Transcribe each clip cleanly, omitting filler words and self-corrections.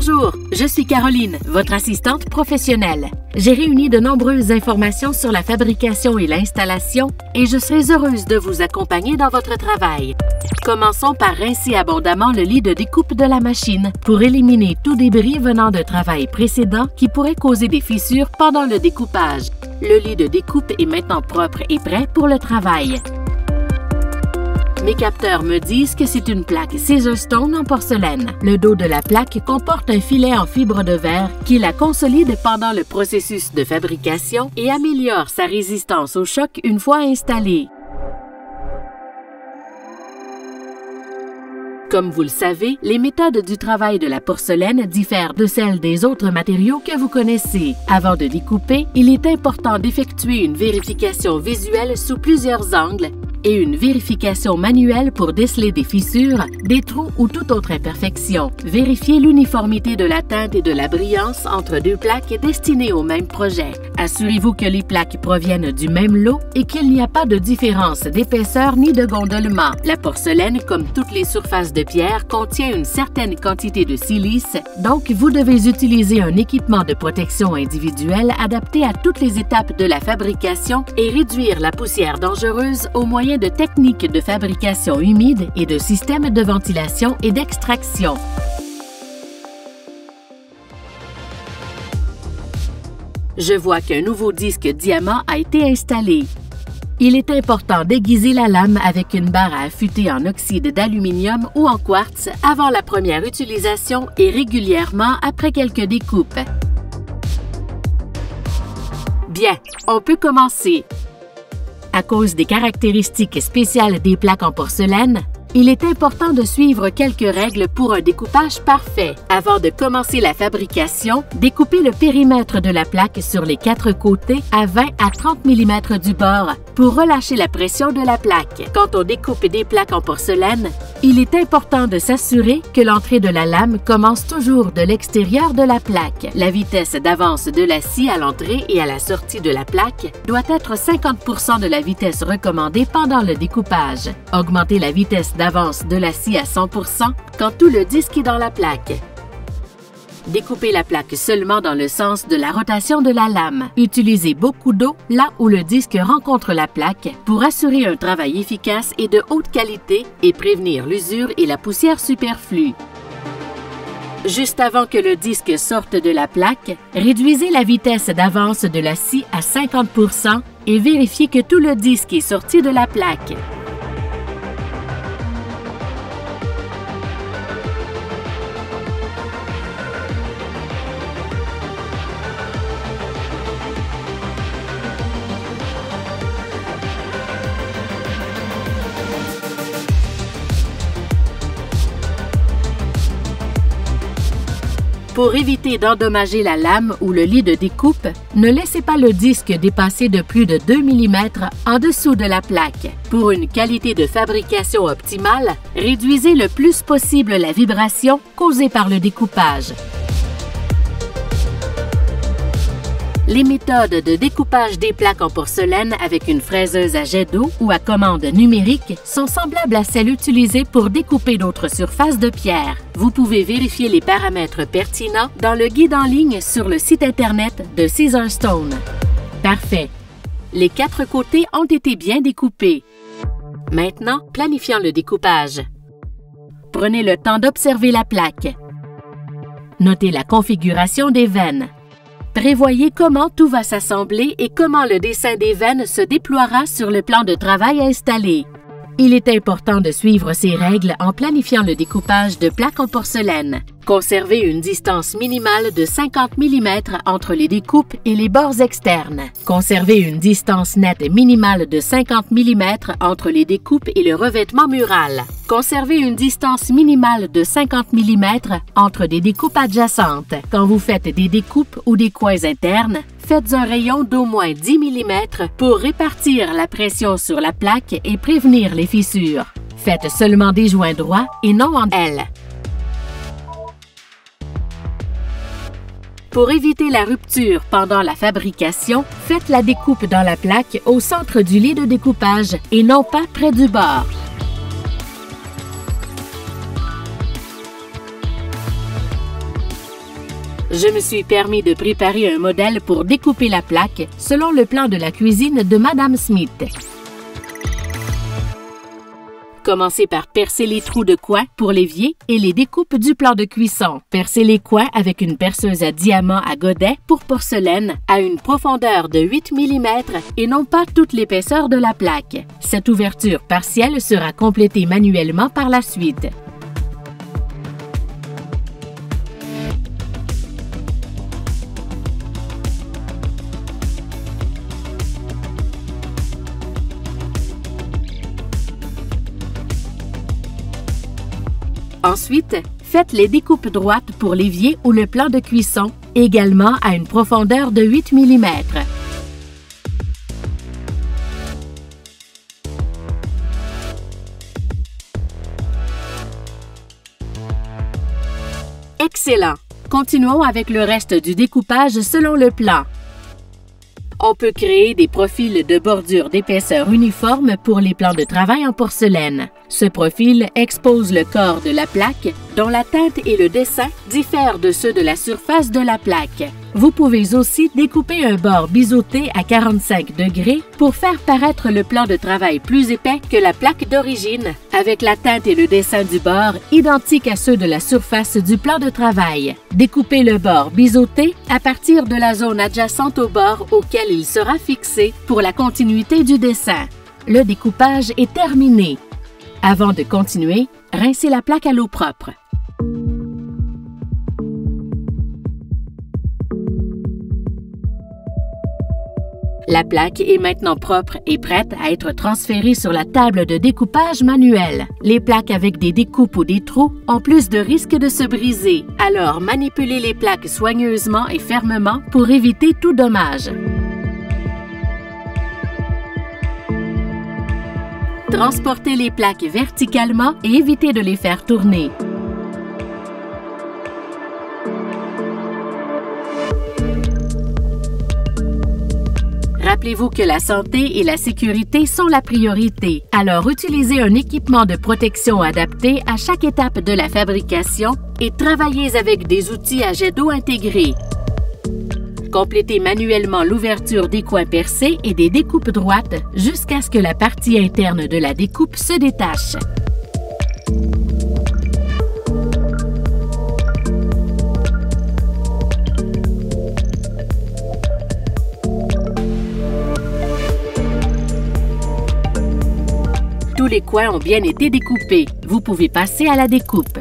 Bonjour, je suis Caroline, votre assistante professionnelle. J'ai réuni de nombreuses informations sur la fabrication et l'installation et je serai heureuse de vous accompagner dans votre travail. Commençons par rincer abondamment le lit de découpe de la machine pour éliminer tout débris venant de travail précédent qui pourrait causer des fissures pendant le découpage. Le lit de découpe est maintenant propre et prêt pour le travail. Mes capteurs me disent que c'est une plaque Caesarstone en porcelaine. Le dos de la plaque comporte un filet en fibre de verre qui la consolide pendant le processus de fabrication et améliore sa résistance au choc une fois installée. Comme vous le savez, les méthodes du travail de la porcelaine diffèrent de celles des autres matériaux que vous connaissez. Avant de découper, il est important d'effectuer une vérification visuelle sous plusieurs angles et une vérification manuelle pour déceler des fissures, des trous ou toute autre imperfection. Vérifiez l'uniformité de la teinte et de la brillance entre deux plaques destinées au même projet. Assurez-vous que les plaques proviennent du même lot et qu'il n'y a pas de différence d'épaisseur ni de gondolement. La porcelaine, comme toutes les surfaces de pierre, contient une certaine quantité de silice, donc vous devez utiliser un équipement de protection individuelle adapté à toutes les étapes de la fabrication et réduire la poussière dangereuse au moyen de techniques de fabrication humide et de systèmes de ventilation et d'extraction. Je vois qu'un nouveau disque diamant a été installé. Il est important d'aiguiser la lame avec une barre à affûter en oxyde d'aluminium ou en quartz avant la première utilisation et régulièrement après quelques découpes. Bien, on peut commencer. À cause des caractéristiques spéciales des plaques en porcelaine, il est important de suivre quelques règles pour un découpage parfait. Avant de commencer la fabrication, découpez le périmètre de la plaque sur les 4 côtés à 20 à 30 mm du bord pour relâcher la pression de la plaque. Quand on découpe des plaques en porcelaine, il est important de s'assurer que l'entrée de la lame commence toujours de l'extérieur de la plaque. La vitesse d'avance de la scie à l'entrée et à la sortie de la plaque doit être 50% de la vitesse recommandée pendant le découpage. Augmentez la vitesse d'avance de la scie à 100% quand tout le disque est dans la plaque. Découpez la plaque seulement dans le sens de la rotation de la lame. Utilisez beaucoup d'eau là où le disque rencontre la plaque pour assurer un travail efficace et de haute qualité et prévenir l'usure et la poussière superflue. Juste avant que le disque sorte de la plaque, réduisez la vitesse d'avance de la scie à 50% et vérifiez que tout le disque est sorti de la plaque. Pour éviter d'endommager la lame ou le lit de découpe, ne laissez pas le disque dépasser de plus de 2 mm en dessous de la plaque. Pour une qualité de fabrication optimale, réduisez le plus possible la vibration causée par le découpage. Les méthodes de découpage des plaques en porcelaine avec une fraiseuse à jet d'eau ou à commande numérique sont semblables à celles utilisées pour découper d'autres surfaces de pierre. Vous pouvez vérifier les paramètres pertinents dans le guide en ligne sur le site Internet de Caesarstone. Parfait. Les 4 côtés ont été bien découpés. Maintenant, planifions le découpage. Prenez le temps d'observer la plaque. Notez la configuration des veines. Prévoyez comment tout va s'assembler et comment le dessin des veines se déploiera sur le plan de travail installé. Il est important de suivre ces règles en planifiant le découpage de plaques en porcelaine. Conservez une distance minimale de 50 mm entre les découpes et les bords externes. Conservez une distance nette minimale de 50 mm entre les découpes et le revêtement mural. Conservez une distance minimale de 50 mm entre des découpes adjacentes. Quand vous faites des découpes ou des coins internes, faites un rayon d'au moins 10 mm pour répartir la pression sur la plaque et prévenir les fissures. Faites seulement des joints droits et non en L. Pour éviter la rupture pendant la fabrication, faites la découpe dans la plaque au centre du lit de découpage et non pas près du bord. Je me suis permis de préparer un modèle pour découper la plaque selon le plan de la cuisine de Madame Smith. Commencez par percer les trous de coin pour l'évier et les découpes du plan de cuisson. Percez les coins avec une perceuse à diamant à godet pour porcelaine à une profondeur de 8 mm et non pas toute l'épaisseur de la plaque. Cette ouverture partielle sera complétée manuellement par la suite. Ensuite, faites les découpes droites pour l'évier ou le plan de cuisson, également à une profondeur de 8 mm. Excellent! Continuons avec le reste du découpage selon le plan. On peut créer des profils de bordure d'épaisseur uniforme pour les plans de travail en porcelaine. Ce profil expose le corps de la plaque, dont la teinte et le dessin diffèrent de ceux de la surface de la plaque. Vous pouvez aussi découper un bord biseauté à 45 degrés pour faire paraître le plan de travail plus épais que la plaque d'origine, avec la teinte et le dessin du bord identiques à ceux de la surface du plan de travail. Découpez le bord biseauté à partir de la zone adjacente au bord auquel il sera fixé pour la continuité du dessin. Le découpage est terminé. Avant de continuer, rincez la plaque à l'eau propre. La plaque est maintenant propre et prête à être transférée sur la table de découpage manuelle. Les plaques avec des découpes ou des trous ont plus de risques de se briser, alors manipulez les plaques soigneusement et fermement pour éviter tout dommage. Transportez les plaques verticalement et évitez de les faire tourner. Rappelez-vous que la santé et la sécurité sont la priorité, alors utilisez un équipement de protection adapté à chaque étape de la fabrication et travaillez avec des outils à jet d'eau intégrés. Complétez manuellement l'ouverture des coins percés et des découpes droites jusqu'à ce que la partie interne de la découpe se détache. Tous les coins ont bien été découpés. Vous pouvez passer à la découpe.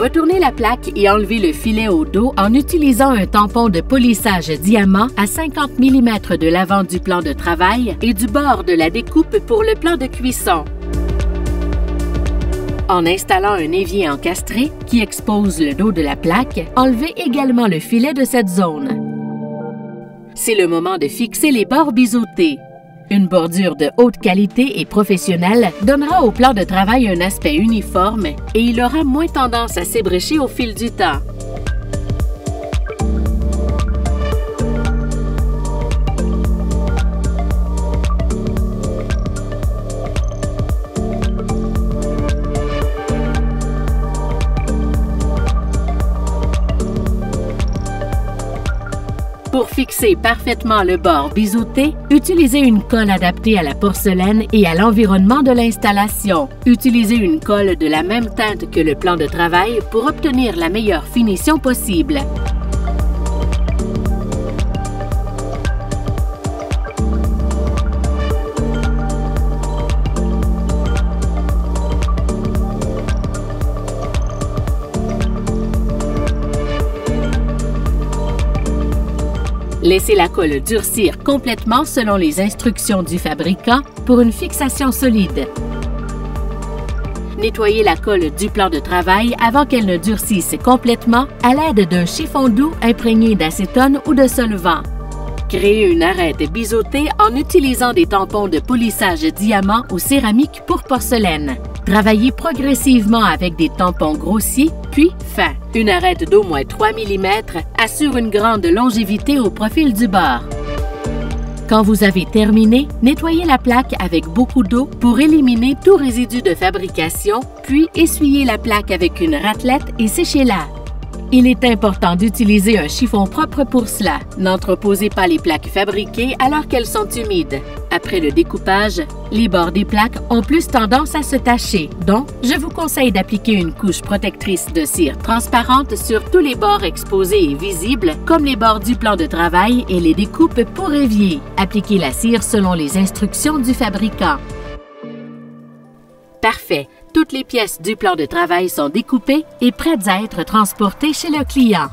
Retournez la plaque et enlevez le filet au dos en utilisant un tampon de polissage diamant à 50 mm de l'avant du plan de travail et du bord de la découpe pour le plan de cuisson. En installant un évier encastré qui expose le dos de la plaque, enlevez également le filet de cette zone. C'est le moment de fixer les bords biseautés. Une bordure de haute qualité et professionnelle donnera au plan de travail un aspect uniforme et il aura moins tendance à s'ébrécher au fil du temps. Pour fixer parfaitement le bord biseauté, utilisez une colle adaptée à la porcelaine et à l'environnement de l'installation. Utilisez une colle de la même teinte que le plan de travail pour obtenir la meilleure finition possible. Laissez la colle durcir complètement selon les instructions du fabricant pour une fixation solide. Nettoyez la colle du plan de travail avant qu'elle ne durcisse complètement à l'aide d'un chiffon doux imprégné d'acétone ou de solvant. Créez une arête biseautée en utilisant des tampons de polissage diamant ou céramique pour porcelaine. Travaillez progressivement avec des tampons grossiers puis fins. Une arête d'au moins 3 mm assure une grande longévité au profil du bord. Quand vous avez terminé, nettoyez la plaque avec beaucoup d'eau pour éliminer tout résidu de fabrication, puis essuyez la plaque avec une raclette et séchez-la. Il est important d'utiliser un chiffon propre pour cela. N'entreposez pas les plaques fabriquées alors qu'elles sont humides. Après le découpage, les bords des plaques ont plus tendance à se tacher, donc je vous conseille d'appliquer une couche protectrice de cire transparente sur tous les bords exposés et visibles, comme les bords du plan de travail et les découpes pour évier. Appliquez la cire selon les instructions du fabricant. Parfait! Toutes les pièces du plan de travail sont découpées et prêtes à être transportées chez le client.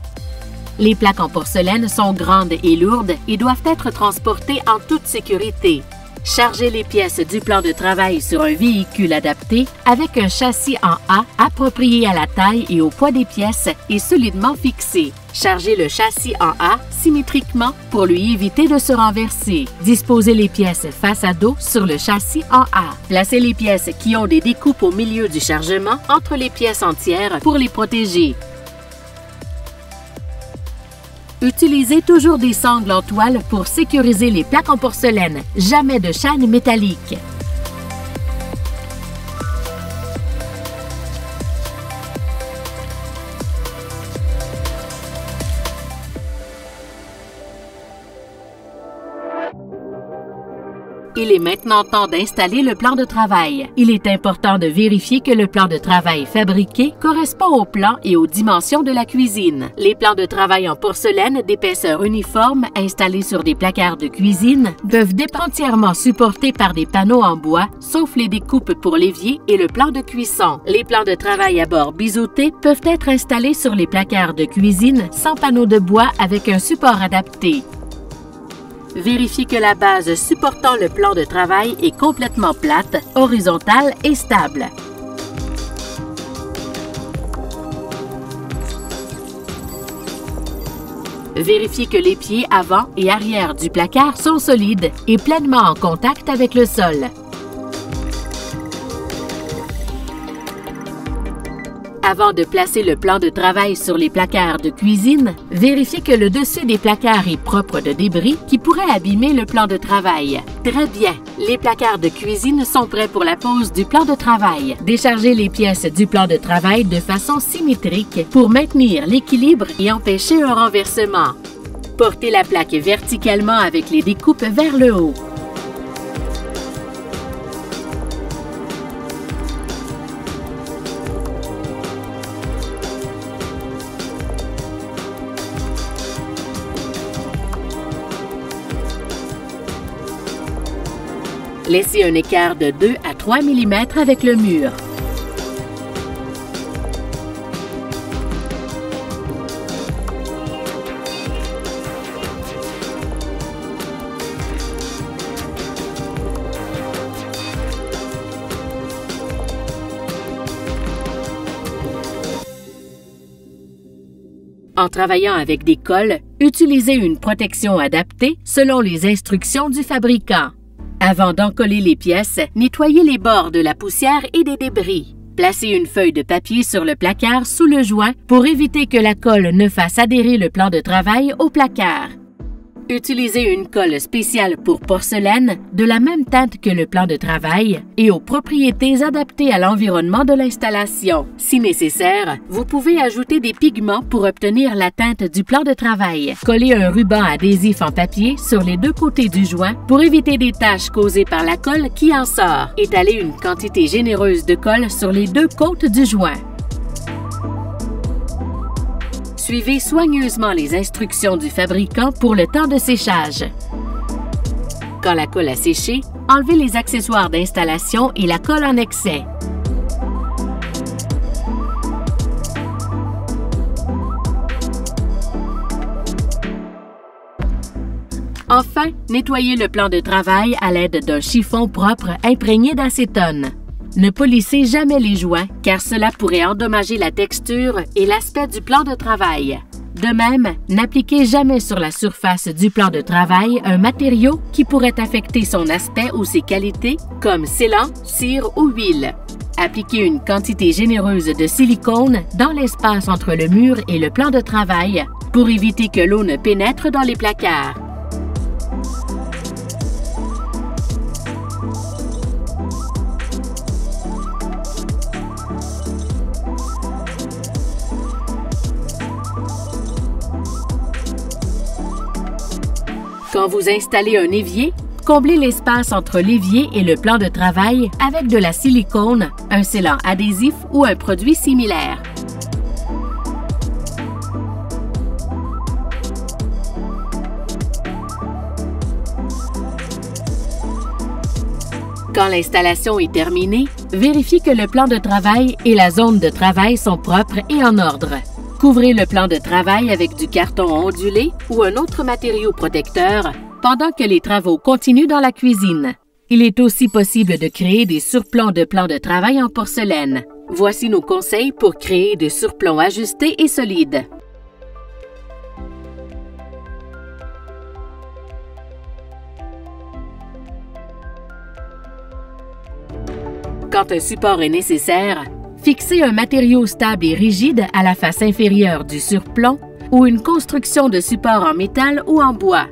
Les plaques en porcelaine sont grandes et lourdes et doivent être transportées en toute sécurité. Chargez les pièces du plan de travail sur un véhicule adapté avec un châssis en A approprié à la taille et au poids des pièces et solidement fixé. Chargez le châssis en A symétriquement pour lui éviter de se renverser. Disposez les pièces face à dos sur le châssis en A. Placez les pièces qui ont des découpes au milieu du chargement entre les pièces entières pour les protéger. Utilisez toujours des sangles en toile pour sécuriser les plaques en porcelaine, jamais de chaîne métallique. Il est maintenant temps d'installer le plan de travail. Il est important de vérifier que le plan de travail fabriqué correspond au plan et aux dimensions de la cuisine. Les plans de travail en porcelaine d'épaisseur uniforme installés sur des placards de cuisine peuvent être entièrement supportés par des panneaux en bois, sauf les découpes pour l'évier et le plan de cuisson. Les plans de travail à bord biseautés peuvent être installés sur les placards de cuisine sans panneaux de bois avec un support adapté. Vérifiez que la base supportant le plan de travail est complètement plate, horizontale et stable. Vérifiez que les pieds avant et arrière du placard sont solides et pleinement en contact avec le sol. Avant de placer le plan de travail sur les placards de cuisine, vérifiez que le dessus des placards est propre de débris qui pourraient abîmer le plan de travail. Très bien! Les placards de cuisine sont prêts pour la pose du plan de travail. Déchargez les pièces du plan de travail de façon symétrique pour maintenir l'équilibre et empêcher un renversement. Portez la plaque verticalement avec les découpes vers le haut. Laissez un écart de 2 à 3 mm avec le mur. En travaillant avec des colles, utilisez une protection adaptée selon les instructions du fabricant. Avant d'encoller les pièces, nettoyez les bords de la poussière et des débris. Placez une feuille de papier sur le placard sous le joint pour éviter que la colle ne fasse adhérer le plan de travail au placard. Utilisez une colle spéciale pour porcelaine de la même teinte que le plan de travail et aux propriétés adaptées à l'environnement de l'installation. Si nécessaire, vous pouvez ajouter des pigments pour obtenir la teinte du plan de travail. Collez un ruban adhésif en papier sur les deux côtés du joint pour éviter des taches causées par la colle qui en sort. Étalez une quantité généreuse de colle sur les deux côtes du joint. Suivez soigneusement les instructions du fabricant pour le temps de séchage. Quand la colle a séché, enlevez les accessoires d'installation et la colle en excès. Enfin, nettoyez le plan de travail à l'aide d'un chiffon propre imprégné d'acétone. Ne polissez jamais les joints car cela pourrait endommager la texture et l'aspect du plan de travail. De même, n'appliquez jamais sur la surface du plan de travail un matériau qui pourrait affecter son aspect ou ses qualités, comme scellant, cire ou huile. Appliquez une quantité généreuse de silicone dans l'espace entre le mur et le plan de travail pour éviter que l'eau ne pénètre dans les placards. Quand vous installez un évier, comblez l'espace entre l'évier et le plan de travail avec de la silicone, un scellant adhésif ou un produit similaire. Quand l'installation est terminée, vérifiez que le plan de travail et la zone de travail sont propres et en ordre. Couvrez le plan de travail avec du carton ondulé ou un autre matériau protecteur pendant que les travaux continuent dans la cuisine. Il est aussi possible de créer des surplombs de plans de travail en porcelaine. Voici nos conseils pour créer des surplombs ajustés et solides. Quand un support est nécessaire, fixez un matériau stable et rigide à la face inférieure du surplomb ou une construction de support en métal ou en bois.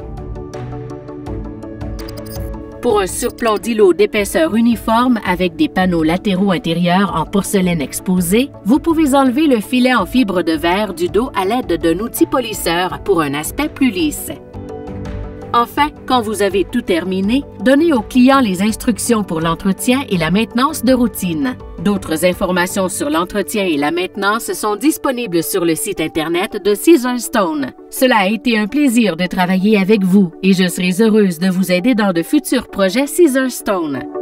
Pour un surplomb d'îlot d'épaisseur uniforme avec des panneaux latéraux intérieurs en porcelaine exposée, vous pouvez enlever le filet en fibre de verre du dos à l'aide d'un outil polisseur pour un aspect plus lisse. Enfin, quand vous avez tout terminé, donnez au client les instructions pour l'entretien et la maintenance de routine. D'autres informations sur l'entretien et la maintenance sont disponibles sur le site Internet de Caesarstone. Cela a été un plaisir de travailler avec vous et je serai heureuse de vous aider dans de futurs projets Caesarstone.